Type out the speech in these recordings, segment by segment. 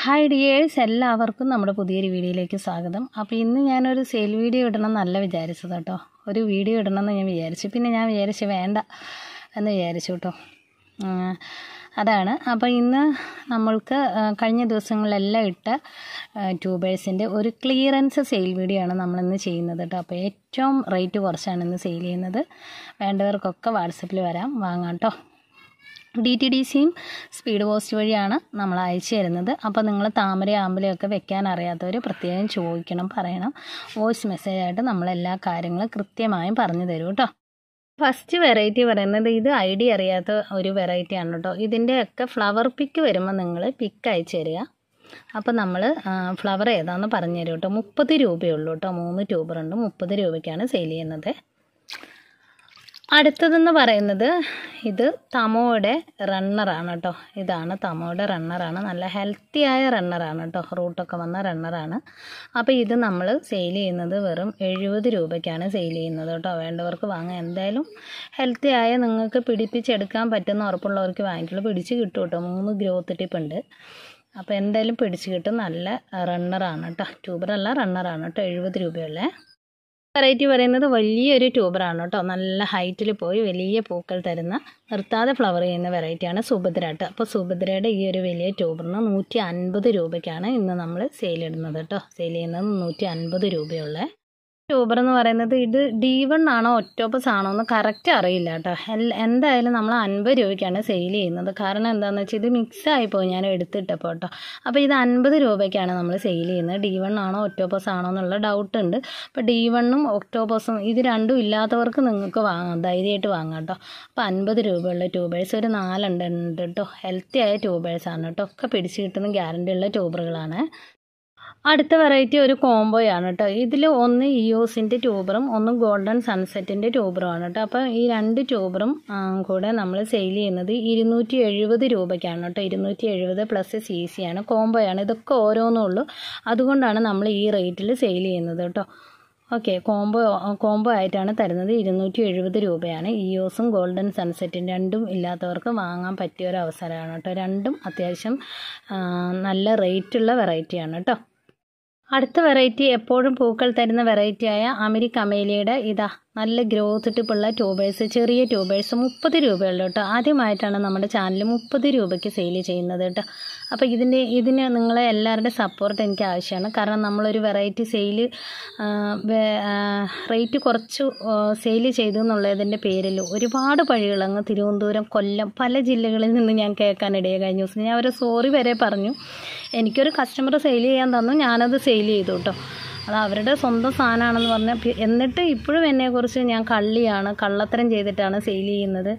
Hi dears, എല്ലാവർക്കും നമ്മുടെ പുതിയൊരു വീഡിയോയിലേക്ക് സ്വാഗതം. അപ്പോൾ ഇന്ന് ഞാനൊരു സെയിൽ വീഡിയോ ഇടണമെന്നല്ല വിചാരിച്ചത് കേട്ടോ. ഒരു വീഡിയോ ഇടണമെന്ന് ഞാൻ വിചാരിച്ചു. പിന്നെ ഞാൻ വിചാരിച്ചു വേണ്ട എന്ന് വിചാരിച്ചു കേട്ടോ. അതാണ്. അപ്പോൾ ഇന്ന് നമ്മൾക്ക് കഴിഞ്ഞ ദിവസങ്ങളിലെല്ലാം ഇട്ട ട്യൂബേഴ്സിൻ്റെ ഒരു ക്ലിയറൻസ് സെയിൽ വീഡിയോ ആണ് നമ്മളിന്ന് ചെയ്യുന്നത് കേട്ടോ. അപ്പോൾ ഏറ്റവും റേറ്റ് കുറച്ചാണ് ഇന്ന് സെയിൽ ചെയ്യുന്നത്. വേണ്ടവർക്കൊക്കെ വാട്സപ്പിൽ വരാം, വാങ്ങാം കേട്ടോ. DTDCയും സ്പീഡ് പോസ്റ്റ് വഴിയാണ് നമ്മൾ അയച്ചു തരുന്നത്. അപ്പോൾ നിങ്ങൾ താമര ആമ്പലയൊക്കെ വെക്കാൻ അറിയാത്തവർ പ്രത്യേകം ചോദിക്കണം, പറയണം. വോയിസ് മെസ്സേജായിട്ട് നമ്മളെല്ലാ കാര്യങ്ങളും കൃത്യമായും പറഞ്ഞു തരും കേട്ടോ. ഫസ്റ്റ് വെറൈറ്റി പറയുന്നത് ഇത് ഐഡിയ അറിയാത്ത ഒരു വെറൈറ്റിയാണ് കേട്ടോ. ഇതിൻ്റെയൊക്കെ ഫ്ലവർ പിക്ക് വരുമ്പോൾ നിങ്ങൾ പിക്ക് അയച്ചു തരിക. അപ്പോൾ നമ്മൾ ഫ്ലവർ ഏതാണെന്ന് പറഞ്ഞു തരും കേട്ടോ. 30 രൂപയുള്ളൂ കേട്ടോ. 3 ട്യൂബറുണ്ട്, 30 രൂപയ്ക്കാണ് സെയിൽ ചെയ്യുന്നത്. അടുത്തതെന്ന് പറയുന്നത് ഇത് തമോയുടെ റണ്ണറാണ് കേട്ടോ. ഇതാണ് തമോയുടെ റണ്ണറാണ്. നല്ല ഹെൽത്തിയായ റണ്ണറാണ് കേട്ടോ. റൂട്ടൊക്കെ വന്ന റണ്ണറാണ്. അപ്പോൾ ഇത് നമ്മൾ സെയിൽ ചെയ്യുന്നത് വെറും 70 രൂപയ്ക്കാണ് സെയിൽ ചെയ്യുന്നത് കേട്ടോ. വേണ്ടവർക്ക് വാങ്ങാം. എന്തായാലും ഹെൽത്തിയായ നിങ്ങൾക്ക് പിടിപ്പിച്ചെടുക്കാൻ പറ്റുന്ന ഉറപ്പുള്ളവർക്ക് വാങ്ങിക്കുള്ളൂ. പിടിച്ച് കിട്ടും കേട്ടോ. 3 ഗ്രോത്ത് ടിപ്പ് ഉണ്ട്. അപ്പോൾ എന്തായാലും പിടിച്ച് കിട്ടും. നല്ല റണ്ണറാണ് കേട്ടോ. ട്യൂബറല്ല, റണ്ണറാണ് കേട്ടോ. 70 രൂപയുള്ളേ. വെറൈറ്റി പറയുന്നത് വലിയൊരു ട്യൂബറാണ് കേട്ടോ. നല്ല ഹൈറ്റിൽ പോയി വലിയ പൂക്കൾ തരുന്ന, നിർത്താതെ ഫ്ലവർ ചെയ്യുന്ന വെറൈറ്റിയാണ് സുഭദ്ര കേട്ടോ. അപ്പോൾ സുഭദ്രയുടെ ഈ ഒരു വലിയ ട്യൂബറിന് 150 രൂപയ്ക്കാണ് ഇന്ന് നമ്മൾ സെയിൽ ഇടുന്നത് കേട്ടോ. സെയിൽ ചെയ്യുന്നത് 150 രൂപയുള്ള ട്യൂബർ എന്ന് പറയുന്നത്. ഇത് D1 ആണോ ഒക്ടോപ്പസ് ആണോ എന്ന് കറക്റ്റ് അറിയില്ല കേട്ടോ. എന്തായാലും നമ്മൾ 50 രൂപയ്ക്കാണ് സെയിൽ ചെയ്യുന്നത്. കാരണം എന്താണെന്ന് വെച്ചാൽ ഇത് മിക്സായിപ്പോയി ഞാൻ എടുത്തിട്ടപ്പോൾ കേട്ടോ. അപ്പോൾ ഇത് 50 രൂപയ്ക്കാണ് നമ്മൾ സെയിൽ ചെയ്യുന്നത്. D1 ആണോ ഒക്ടോപ്പസ് ആണോ എന്നുള്ള ഡൗട്ട് ഉണ്ട്. അപ്പോൾ D1ഉം ഒക്ടോപ്പസും ഇത് രണ്ടും ഇല്ലാത്തവർക്ക് നിങ്ങൾക്ക് വാങ്ങാം, ധൈര്യമായിട്ട് വാങ്ങാം കേട്ടോ. അപ്പോൾ 50 രൂപയുള്ള ട്യൂബേഴ്സ് ഒരു 4 ഉണ്ട് കേട്ടോ. ഹെൽത്തി ആയ ട്യൂബേഴ്സാണ് കേട്ടോ. ഒക്കെ പിടിച്ച് കിട്ടുന്ന ഗ്യാരണ്ടിയുള്ള ട്യൂബറുകളാണ്. അടുത്ത വെറൈറ്റി ഒരു കോംബോയാണ് കേട്ടോ. ഇതിൽ ഒന്ന് ഇയോസിൻ്റെ ട്യൂബറും ഒന്ന് ഗോൾഡൻ സൺസെറ്റിൻ്റെ ട്യൂബറുമാണ് കേട്ടോ. അപ്പോൾ ഈ 2 ട്യൂബറും കൂടെ നമ്മൾ സെയിൽ ചെയ്യുന്നത് 270 രൂപയ്ക്കാണ് കേട്ടോ. 270 പ്ലസ് CC ആണ്. കോംബോയാണ്. ഇതൊക്കെ ഓരോന്നുള്ളൂ. അതുകൊണ്ടാണ് നമ്മൾ ഈ റേറ്റിൽ സെയിൽ ചെയ്യുന്നത് കേട്ടോ. ഓക്കെ, കോംബോ ആയിട്ടാണ് തരുന്നത്. 270 രൂപയാണ്. ഇയോസും ഗോൾഡൻ സൺസെറ്റും രണ്ടും ഇല്ലാത്തവർക്ക് വാങ്ങാൻ പറ്റിയ ഒരു അവസരമാണ് കേട്ടോ. രണ്ടും അത്യാവശ്യം നല്ല റേറ്റുള്ള വെറൈറ്റിയാണ് കേട്ടോ. അടുത്ത വെറൈറ്റി എപ്പോഴും പൂക്കൾ തരുന്ന വെറൈറ്റിയായ അമേരിക്ക അമേലിയയുടെ ഇതാ നല്ല ഗ്രോത്ത് ടിപ്പുള്ള ട്യൂബേഴ്സ്, ചെറിയ ട്യൂബേഴ്സ് 30 രൂപയുള്ളൂ കേട്ടോ. ആദ്യമായിട്ടാണ് നമ്മുടെ ചാനൽ 30 രൂപയ്ക്ക് സെയിൽ ചെയ്യുന്നത് കേട്ടോ. അപ്പോൾ ഇതിന് നിങ്ങളെ എല്ലാവരുടെ സപ്പോർട്ട് എനിക്ക് ആവശ്യമാണ്. കാരണം നമ്മളൊരു വെറൈറ്റി റേറ്റ് കുറച്ച് സെയിൽ ചെയ്തു എന്നുള്ളതിൻ്റെ പേരിൽ ഒരുപാട് പഴികൾ അങ്ങ് തിരുവനന്തപുരം, കൊല്ലം, പല ജില്ലകളിൽ നിന്ന് ഞാൻ കേൾക്കാനിടയായി. കഴിഞ്ഞ ദിവസം ഞാൻ ഒരു സോറി വരെ പറഞ്ഞു. എനിക്കൊരു കസ്റ്റമർ സെയിൽ ചെയ്യാൻ തന്നു, ഞാനത് സെയിൽ ചെയ്തു കേട്ടോ. അത് അവരുടെ സ്വന്തം സാധനമാണെന്ന് പറഞ്ഞാൽ, എന്നിട്ട് ഇപ്പോഴും എന്നെക്കുറിച്ച് ഞാൻ കള്ളത്തരം ചെയ്തിട്ടാണ് സെയിൽ ചെയ്യുന്നത്.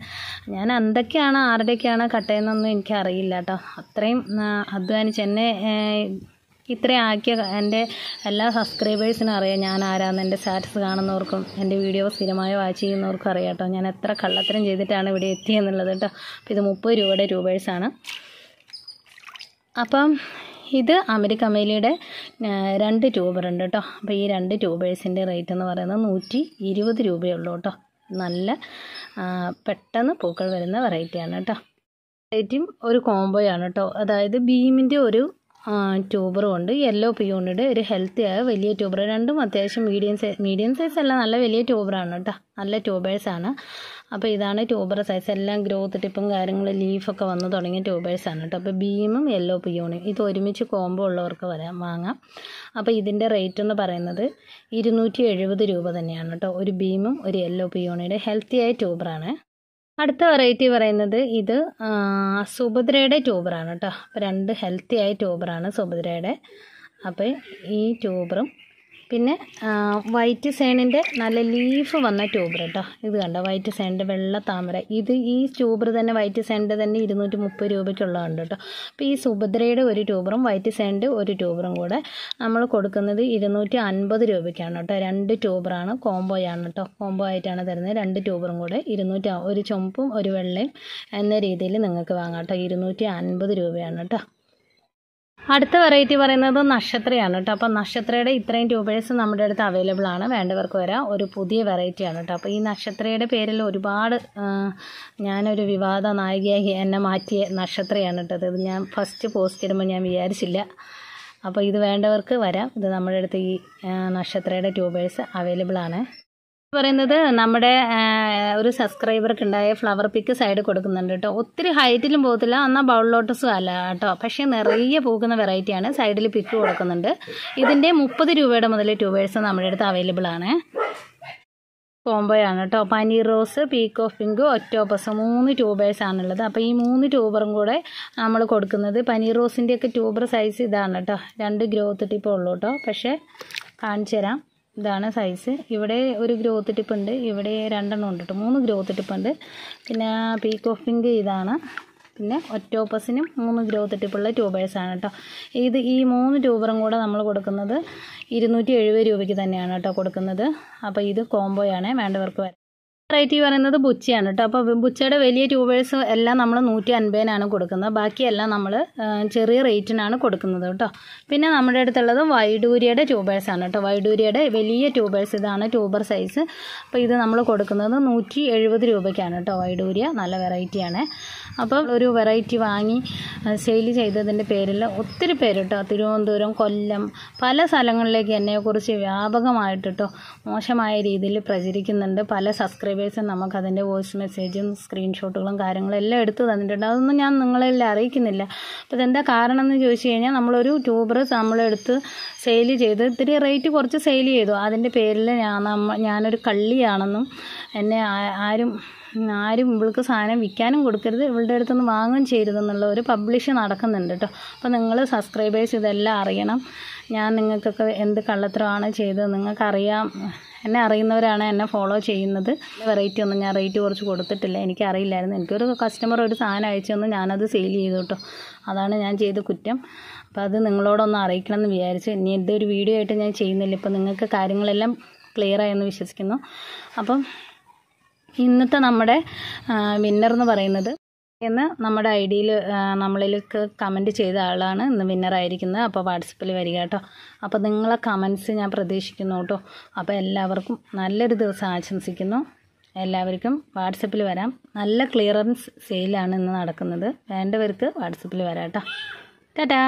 ഞാൻ എന്തൊക്കെയാണ് ആരുടെയൊക്കെയാണ് കട്ടയെന്നൊന്നും എനിക്കറിയില്ല കേട്ടോ. അത്രയും അധ്വാനിച്ച് എന്നെ ഇത്രയും ആക്കിയ എൻ്റെ എല്ലാ സബ്സ്ക്രൈബേഴ്സിനും അറിയാം ഞാൻ ആരാന്ന്. എൻ്റെ സ്റ്റാറ്റസ് കാണുന്നവർക്കും എൻ്റെ വീഡിയോ സ്ഥിരമായി വാച്ച് ചെയ്യുന്നവർക്കും അറിയാം കേട്ടോ. ഞാൻ എത്ര കള്ളത്തരം ചെയ്തിട്ടാണ് ഇവിടെ എത്തിയെന്നുള്ളത് കേട്ടോ. അപ്പോൾ ഇത് 30 രൂപയുടെ ട്യൂബേഴ്സാണ്. അപ്പം ഇത് അമേരിക്ക അമേലിയുടെ 2 ട്യൂബർ ഉണ്ട് കേട്ടോ. അപ്പോൾ ഈ 2 ട്യൂബേഴ്സിൻ്റെ റേറ്റ് എന്ന് പറയുന്നത് 120 രൂപയുള്ളൂ കേട്ടോ. നല്ല പെട്ടെന്ന് പൂക്കൾ വരുന്ന വെറൈറ്റിയാണ് കേട്ടോ. വെറൈറ്റിയും ഒരു കോംബോയാണ് കേട്ടോ. അതായത് ബീമിൻ്റെ ഒരു ട്യൂബറും ഉണ്ട്, യെല്ലോ പിയോണിയുടെ ഒരു ഹെൽത്തിയായ വലിയ ട്യൂബർ. രണ്ടും അത്യാവശ്യം മീഡിയം സൈസ് അല്ല, നല്ല വലിയ ട്യൂബറാണ് കേട്ടോ. നല്ല ട്യൂബേഴ്സാണ്. അപ്പോൾ ഇതാണ് ട്യൂബർ സൈസ്. എല്ലാം ഗ്രോത്ത് ടിപ്പും കാര്യങ്ങളും ലീഫൊക്കെ വന്ന് തുടങ്ങിയ ട്യൂബേഴ്സാണ് കേട്ടോ. അപ്പോൾ ബീമും യെല്ലോ പിയോണിയും ഇത് ഒരുമിച്ച് കോംബോ ഉള്ളവർക്ക് വാങ്ങാം. അപ്പോൾ ഇതിൻ്റെ റേറ്റ് എന്ന് പറയുന്നത് 270 രൂപ തന്നെയാണ് കേട്ടോ. ഒരു ബീമും ഒരു യെല്ലോ പിയോണിയുടെ ഹെൽത്തിയായ ട്യൂബറാണ്. അടുത്ത വെറൈറ്റി പറയുന്നത് ഇത് സുഭദ്രയുടെ ട്യൂബറാണ് കേട്ടോ. അപ്പോൾ 2 ഹെൽത്തിയായ ട്യൂബറാണ് സുഭദ്രയുടെ. അപ്പോൾ ഈ ട്യൂബറും പിന്നെ വൈറ്റ് സേണിൻ്റെ നല്ല ലീഫ് വന്ന ട്യൂബർ കേട്ടോ. ഇത് കണ്ടോ, വൈറ്റ് സേണിൻ്റെ വെള്ള താമര. ഈ ട്യൂബർ തന്നെ വൈറ്റ് സേണിൻ്റെ തന്നെ 230 രൂപയ്ക്കുള്ളതുണ്ട് കേട്ടോ. അപ്പോൾ ഈ സുഭദ്രയുടെ ഒരു ട്യൂബറും വൈറ്റ് സേണിൻ്റെ ഒരു ട്യൂബറും കൂടെ നമ്മൾ കൊടുക്കുന്നത് 250 രൂപയ്ക്കാണ് കേട്ടോ. 2 ട്യൂബറാണ്, കോംബോയാണ് കേട്ടോ. കോംബോ ആയിട്ടാണ് തരുന്നത്. 2 ട്യൂബറും കൂടെ 200, ഒരു ചുമപ്പും ഒരു വെള്ളയും എന്ന രീതിയിൽ നിങ്ങൾക്ക് വാങ്ങാം കേട്ടോ. 250 രൂപയാണ് കേട്ടോ. അടുത്ത വെറൈറ്റി പറയുന്നത് നക്ഷത്രയാണ് കേട്ടോ. അപ്പോൾ നക്ഷത്രയുടെ ഇത്രയും ട്യൂബേഴ്സ് നമ്മുടെ അടുത്ത് അവൈലബിൾ ആണ്, വേണ്ടവർക്ക് വരാം. ഒരു പുതിയ വെറൈറ്റിയാണ് കേട്ടോ. അപ്പോൾ ഈ നക്ഷത്രയുടെ പേരിൽ ഒരുപാട് ഞാനൊരു വിവാദ നായികയായി എന്നെ മാറ്റിയ നക്ഷത്രയാണ് കേട്ടോ. ഇത് ഞാൻ ഫസ്റ്റ് പോസ്റ്റ് ഇടുമ്പോൾ ഞാൻ വിചാരിച്ചില്ല. അപ്പോൾ ഇത് വേണ്ടവർക്ക് വരാം. ഇത് നമ്മുടെ അടുത്ത് ഈ നക്ഷത്രയുടെ ട്യൂബേഴ്സ് അവൈലബിൾ ആണ്. പറയുന്നത് നമ്മുടെ ഒരു സബ്സ്ക്രൈബർക്ക് ഉണ്ടായ ഫ്ലവർ പിക്ക് സൈഡ് കൊടുക്കുന്നുണ്ട് കേട്ടോ. ഒത്തിരി ഹൈറ്റിലും പോകത്തില്ല, എന്നാൽ ബൗൾ ലോട്ടസും അല്ല കേട്ടോ. പക്ഷേ നിറയെ പൂക്കുന്ന വെറൈറ്റിയാണ്. സൈഡിൽ പിക്ക് കൊടുക്കുന്നുണ്ട്. ഇതിൻ്റെ 30 രൂപയുടെ മുതൽ ട്യൂബേഴ്സ് നമ്മുടെ അടുത്ത് അവൈലബിൾ ആണ്. കോംബോയാണ് കേട്ടോ. Paneer rose, peak of pink, octopus 3 ട്യൂബേഴ്സാണുള്ളത്. അപ്പോൾ ഈ 3 ട്യൂബറും കൂടെ നമ്മൾ കൊടുക്കുന്നത്. പനീർ റോസിൻ്റെയൊക്കെ ട്യൂബർ സൈസ് ഇതാണ് കേട്ടോ. 2 ഗ്രോത്ത് ടിപ്പ് ഉള്ളൂ കേട്ടോ. പക്ഷേ കാണിച്ചു തരാം. ഇതാണ് സൈസ്. ഇവിടെ ഒരു ഗ്രോത്ത് ടിപ്പ് ഉണ്ട്, ഇവിടെ 2 ഉണ്ട് കേട്ടോ. 3 ഗ്രോത്ത് ടിപ്പ് ഉണ്ട്. പിന്നെ പീക്ക് ഓഫ് പിങ്ക് ഇതാണ്. പിന്നെ ഒക്ടോപ്പസിനും 3 ഗ്രോത്ത് ടിപ്പുള്ള ട്യൂബേഴ്സാണ് കേട്ടോ. ഈ 3 ട്യൂബറും കൂടെ നമ്മൾ കൊടുക്കുന്നത് 270 രൂപയ്ക്ക് തന്നെയാണ് കേട്ടോ കൊടുക്കുന്നത്. അപ്പോൾ ഇത് കോംബോയാണ്, വേണ്ടവർക്ക് വരാം. വെറൈറ്റി പറയുന്നത് ബുച്ചയാണ് കേട്ടോ. അപ്പോൾ ബുച്ചയുടെ വലിയ ട്യൂബേഴ്സ് എല്ലാം നമ്മൾ 150-നാണ് കൊടുക്കുന്നത്. ബാക്കിയെല്ലാം നമ്മൾ ചെറിയ റേറ്റിനാണ് കൊടുക്കുന്നത് കേട്ടോ. പിന്നെ നമ്മുടെ അടുത്തുള്ളത് വൈഡൂര്യയുടെ ട്യൂബേഴ്സാണ് കേട്ടോ. വൈഡൂര്യയുടെ വലിയ ട്യൂബേഴ്സ് ഇതാണ് ട്യൂബർ സൈസ്. അപ്പോൾ ഇത് നമ്മൾ കൊടുക്കുന്നത് 170 രൂപയ്ക്കാണ് കേട്ടോ. വൈഡൂര്യ നല്ല വെറൈറ്റിയാണ്. അപ്പോൾ ഒരു വെറൈറ്റി വാങ്ങി സെയിൽ ചെയ്തതിൻ്റെ പേരിൽ ഒത്തിരി പേര് കേട്ടോ, തിരുവനന്തപുരം, കൊല്ലം, പല സ്ഥലങ്ങളിലേക്ക് എന്നെക്കുറിച്ച് വ്യാപകമായിട്ട് കേട്ടോ മോശമായ രീതിയിൽ പ്രചരിക്കുന്നുണ്ട്. പല സബ്സ്ക്രൈബേഴ്സും നമുക്കതിൻ്റെ വോയിസ് മെസ്സേജും സ്ക്രീൻഷോട്ടുകളും കാര്യങ്ങളും എല്ലാം എടുത്ത് തന്നിട്ടുണ്ട്. അതൊന്നും ഞാൻ നിങ്ങളെല്ലാം അറിയിക്കുന്നില്ല. അപ്പോൾ ഇതെന്താ കാരണം എന്ന് ചോദിച്ചു കഴിഞ്ഞാൽ, നമ്മളൊരു ട്യൂബർ നമ്മളെടുത്ത് സെയിൽ ചെയ്ത് ഇത്തിരി റേറ്റ് കുറച്ച് സെയിൽ ചെയ്തു. അതിൻ്റെ പേരിൽ ഞാനൊരു കള്ളിയാണെന്നും എന്നെ ആരും ഇവൾക്ക് സാധനം വിൽക്കാനും കൊടുക്കരുത്, ഇവളുടെ അടുത്തുനിന്ന് വാങ്ങുകയും ചെയ്യരുതെന്നുള്ള ഒരു പബ്ലിഷ് നടക്കുന്നുണ്ട് കേട്ടോ. അപ്പോൾ നിങ്ങൾ സബ്സ്ക്രൈബേഴ്സ് ഇതെല്ലാം അറിയണം. ഞാൻ നിങ്ങൾക്കൊക്കെ എന്ത് കള്ളത്തരമാണ് ചെയ്തത് നിങ്ങൾക്കറിയാം. എന്നെ അറിയുന്നവരാണ് എന്നെ ഫോളോ ചെയ്യുന്നത്. വെറൈറ്റി ഒന്നും ഞാൻ റേറ്റ് കുറച്ച് കൊടുത്തിട്ടില്ല, എനിക്കറിയില്ലായിരുന്നു. എനിക്കൊരു കസ്റ്റമർ ഒരു സാധനം അയച്ചു തന്നു, ഞാനത് സെയിൽ ചെയ്തു കേട്ടോ. അതാണ് ഞാൻ ചെയ്ത കുറ്റം. അപ്പോൾ അത് നിങ്ങളോടൊന്ന് അറിയിക്കണം എന്ന് വിചാരിച്ചു. ഇനി ഇതൊരു വീഡിയോ ആയിട്ട് ഞാൻ ചെയ്യുന്നില്ല. ഇപ്പോൾ നിങ്ങൾക്ക് കാര്യങ്ങളെല്ലാം ക്ലിയറായെന്ന് വിശ്വസിക്കുന്നു. അപ്പം ഇന്നത്തെ നമ്മുടെ വിന്നർ എന്ന് പറയുന്നത് നമ്മുടെ ഐ ഡിയിൽ നമ്മളിലേക്ക് കമൻറ്റ് ചെയ്ത ആളാണ് ഇന്ന് വിന്നറായിരിക്കുന്നത്. അപ്പോൾ വാട്സപ്പിൽ വരിക കേട്ടോ. അപ്പോൾ നിങ്ങളെ കമൻറ്റ്സ് ഞാൻ പ്രതീക്ഷിക്കുന്നു കേട്ടോ. അപ്പോൾ എല്ലാവർക്കും നല്ലൊരു ദിവസം ആശംസിക്കുന്നു. എല്ലാവർക്കും വാട്സപ്പിൽ വരാം. നല്ല ക്ലിയറൻസ് സെയിലാണ് ഇന്ന് നടക്കുന്നത്. വേണ്ടവർക്ക് വാട്സപ്പിൽ വരാം കേട്ടോ. ടാറ്റാ.